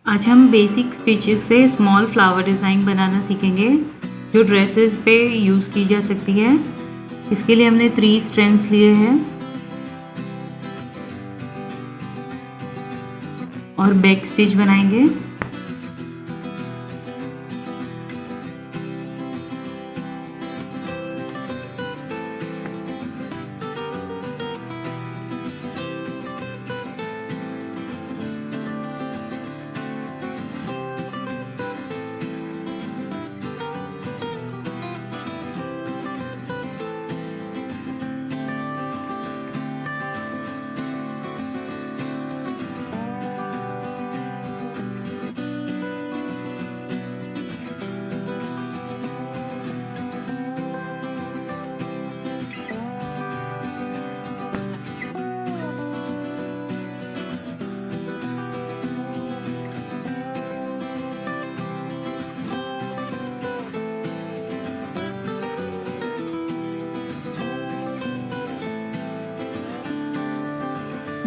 आज हम basic stitches से स्मॉल फ्लावर डिज़ाइन बनाना सीखेंगे जो ड्रेसेस पे यूज़ की जा सकती है। इसके लिए हमने 3 स्ट्रैंड्स लिए हैं और बैक स्टिच बनाएंगे।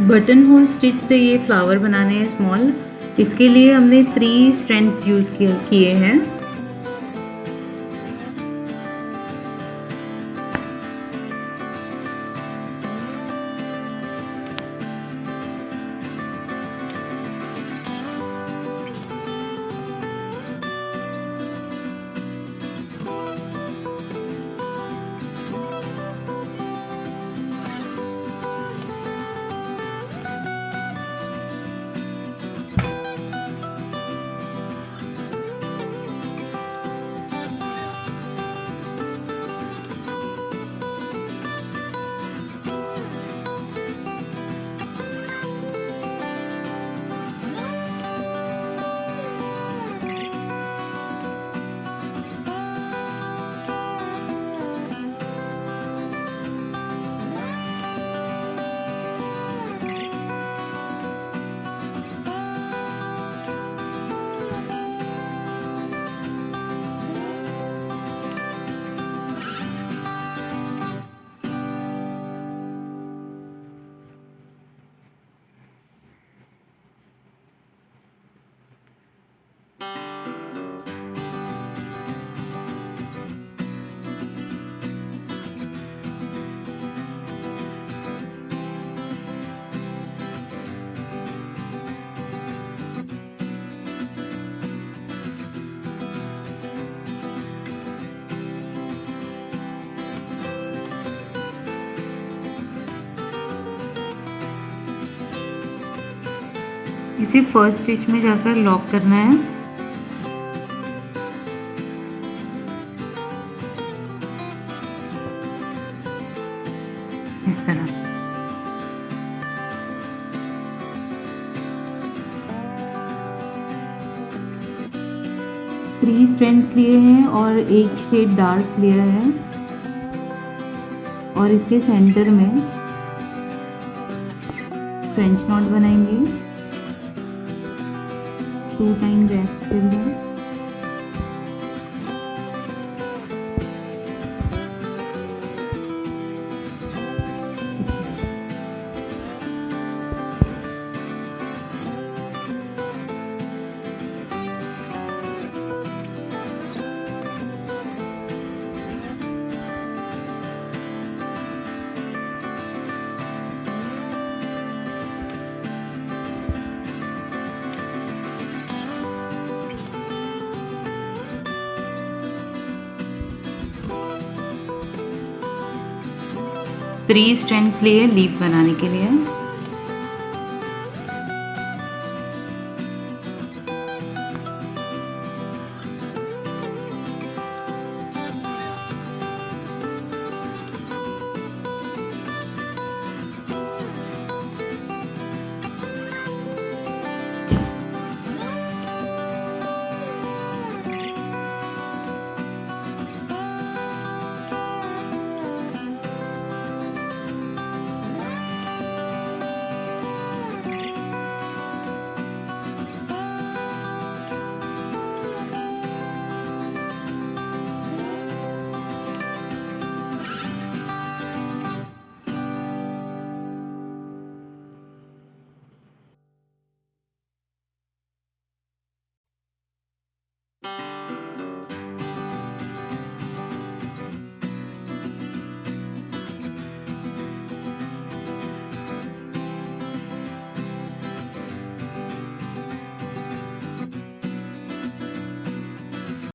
बटन होल स्टिच से ये फ्लावर बनाने हैं स्मॉल। इसके लिए हमने 3 स्ट्रैंड्स यूज़ किए हैं। इसे फर्स्ट स्टिच में जाकर लॉक करना है। इस तरह थ्री स्ट्रैंड्स लिए हैं और एक शेड डार्क लिया है और इसके सेंटर में फ्रेंच नॉट बनाएंगे। 2 टाइम रेस्ट करेंगे। थ्री स्ट्रैंड्स लिए लीफ बनाने के लिए।